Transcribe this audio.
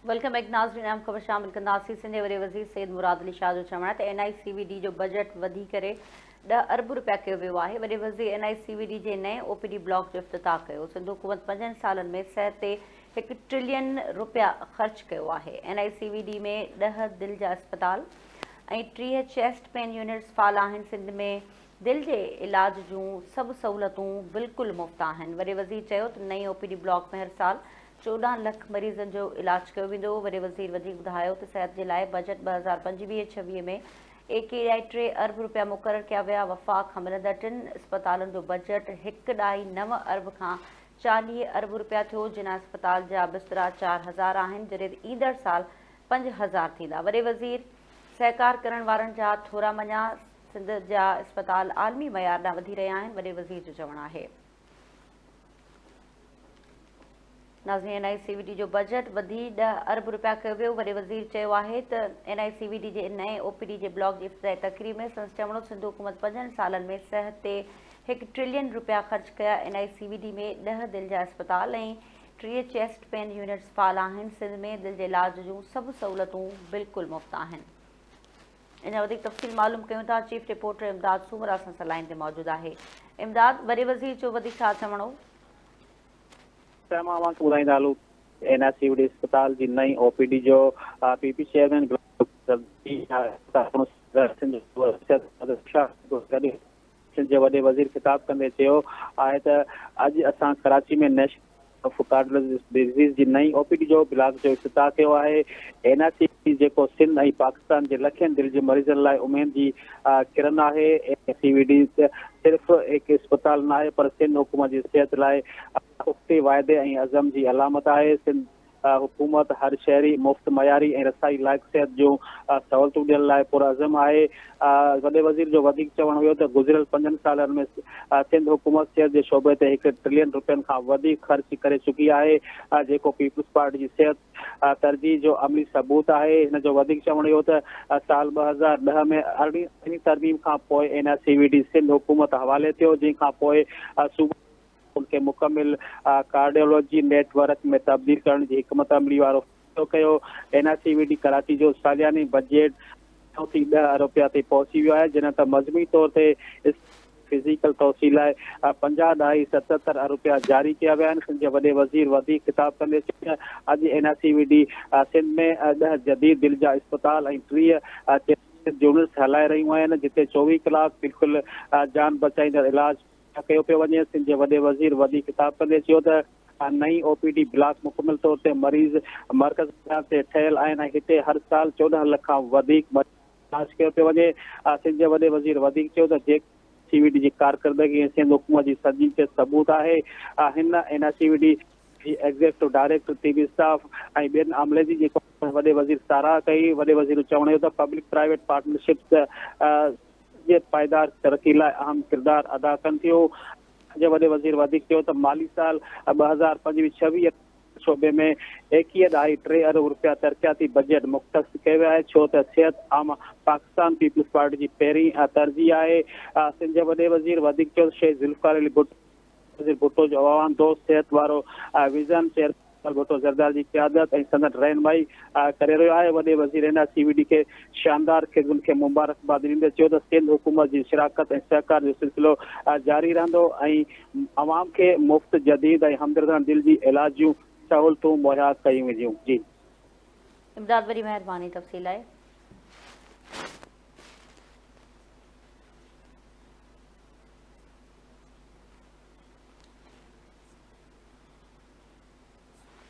Welcome back नाज़रीन। अहम ख़बर शामिल कंदासीं। सिंध वरी वज़ीर सैयद मुराद अली शाह जो चवणु आहे त NICVD जो बजट वधी करे 10 अरब रुपया कयो वियो आहे। वॾे वज़ीर NICVD जे नए OPD ब्लॉक जो इफ़्तिताह कयो। सिंध हुकूमत 5 सालनि में सिहत ते 1 ट्रिलियन रुपया ख़र्च कयो आहे। NICVD में 10 दिलि जा अस्पताल ऐं 30 चेस्ट पेन यूनिट्स फ़ाल आहिनि। सिंध में दिलि जे इलाज जूं सभु सहूलतूं बिल्कुलु मुफ़्त आहिनि। वॾे वज़ीर चयो त नई OPD ब्लॉक में हर साल 14 लाख मरीज़नि जो इलाज कयो वेंदो। वॾे वज़ीर वधीक ॿुधायो त सिहत जे लाइ बजट 2025-26 में AKI 3 अरब रुपया मुक़ररु कया विया। वफ़ाक़ खां मिलंदड़ 3 अस्पतालुनि जो बजट 1.9 अरब खां 40 अरब रुपया थियो। जिन अस्पताल जा बिस्तरा 4000 आहिनि, जॾहिं ईंदड़ साल 5000 थींदा। वॾे वज़ीर सहकार करण वारनि जा थोरा मञा। सिंध जा अस्पताल आलमी मयार ॾांहुं वधी रहिया आहिनि। वॾे वज़ीर जो चवणु आहे नाज़रीन NICVD जो बजट वधी 10 अरब रुपया कयो वियो। वॾे वज़ीर चयो आहे त NICVD जे नए OPD जे ब्लॉक जी इफ़्तिताही तक़रीब में संदसि चवणो सिंध हुकूमत 5 सालनि में सिहत ते 1 ट्रिलियन रुपया ख़र्च कया। NICVD में 10 दिलि जा अस्पताल ऐं 30 चेस्ट पेन यूनिट्स फ़ाल आहिनि। सिंध में दिलि जे इलाज जूं सभु सहूलतूं बिल्कुलु मुफ़्त आहिनि। इन वधीक तफ़सील मालूम कयूं था। चीफ रिपोर्टर इमदाद सूमर असां सां लाइन ते मौजूदु आहे। इमदाद, वॾे वज़ीर जो वधीक छा चवणो? ॿुधाईंदा हलूं NICVD अस्पताल जी नई OPD जो PP चेयरमैन जे वॾे वज़ीर ख़िताब कंदे चयो आहे त अॼु असां कराची में नेशनल ऑफ कार्डियोलॉजी डिज़ीज़ जी नई OPD जो ब्लॉक जो इफ़्तिताह कयो आहे। NICVD जेको सिंध ऐं पाकिस्तान जे लखनि दिलि जे मरीज़नि लाइ उमेद जी किरण आहे। NICVD सिर्फ़ु हिकु अस्पताल न आहे, पर सिंध हुकूमत जी सिहत लाइ पुख़्ते वाइदे ऐं अज़म जी अलामत आहे। सिंध हुकूमत हर शहरी मुफ़्त मयारी ऐं रसाई लाइक़ सिहत जूं सहूलतूं ॾियण लाइ पुरअज़म आहे। वॾे वज़ीर जो वधीक चवणु हुयो त गुज़िरियल 5 सालनि में सिंध हुकूमत सिहत जे शोबे ते 1 ट्रिलियन रुपयनि खां वधीक ख़र्च करे चुकी आहे, जेको पीपुल्स पार्टी जी सिहत तरजीह जो अमली सबूत आहे। हिन जो वधीक चवणु इहो त साल 2010 में 18वीं तरमीम खां पोइ NICVD सिंध हुकूमत हवाले थियो, जंहिंखां पोइ सूबे उनखे मुकमिल कार्डियोलॉजी नेटवर्क में तब्दील करण जी हिकमत अमली वारो फ़ैसिलो कयो। NICVD कराची जो सालियानी बजट 10 अरब रुपया ते पहुची वियो आहे, जिन त मज़मूनी तौर ते फिज़िकल तौसील लाइ 50.77 अरब रुपया जारी कया विया आहिनि। सिंध जे वॾे वज़ीर वधीक ख़िताब कंदे चयो अॼु NICVD सिंध में 10 जदीद दिलि जा अस्पताल ऐं 30 यूनिट्स हलाए रहियूं आहिनि, जिते 24 कलाक बिल्कुलु जान बचाईंदड़ इलाज कयो पियो वञे। सिंध जे वॾे वज़ीर वधीक ख़िताब कंदे चयो त नई OPD ब्लॉक मुकमिल तौर ते मरीज़ मर्कज़ ते ठहियल आहिनि ऐं हिते हर साल 14 लख खां वधीक इलाज कयो पियो वञे। सिंध जे वॾे वज़ीर वधीक चयो त NICVD जी कारकर्दगी ऐं सिंध हुकूमत जी सजी ते सबूत आहे। हिन NICVD जी एग्ज़ेक्टिव डायरेक्टर TB स्टाफ ऐं ॿियनि अमले जी जेको वॾे वज़ीर साराह कई। वॾे वज़ीर चवणु इहो त पब्लिक प्राइवेट पार्टनरशिप्स जे पाइदार तरक़ी लाइ अहम किरदारु अदा कनि थियूं। जे वॾे वज़ीर वधीक चयो त माली साल 2025-26 शोबे में 21.3 अरब रुपया तरक़ियाती बजट मुख़्तस कयो वियो आहे, छो त सिहत आम पाकिस्तान पीपुल्स पार्टी जी पहिरीं तरजीह आहे। सिंध जे वॾे वज़ीर वधीक चयो शेख ज़ुल्फ़िकार अली भुट्टो जो अवाम दोस्त सिहत वारो विज़न चेयरमैन भुट्टो ज़रदार जी क़यादत ऐं संदन रहनुमाई करे रहियो आहे। वॾे वज़ीर NICVD खे शानदार ख़िदमत खे मुबारकबाद ॾींदे चयो त सिंध हुकूमत जी शिराकत ऐं सहकार जो सिलसिलो जारी रहंदो ऐं अवाम खे मुफ़्त जदीद ऐं हमदर्दन दिलि जी इलाज जूं सहूलतूं मुहैया कयूं वेंदियूं। जी इमदाद, वॾी महिरबानी तफ़सील आहे।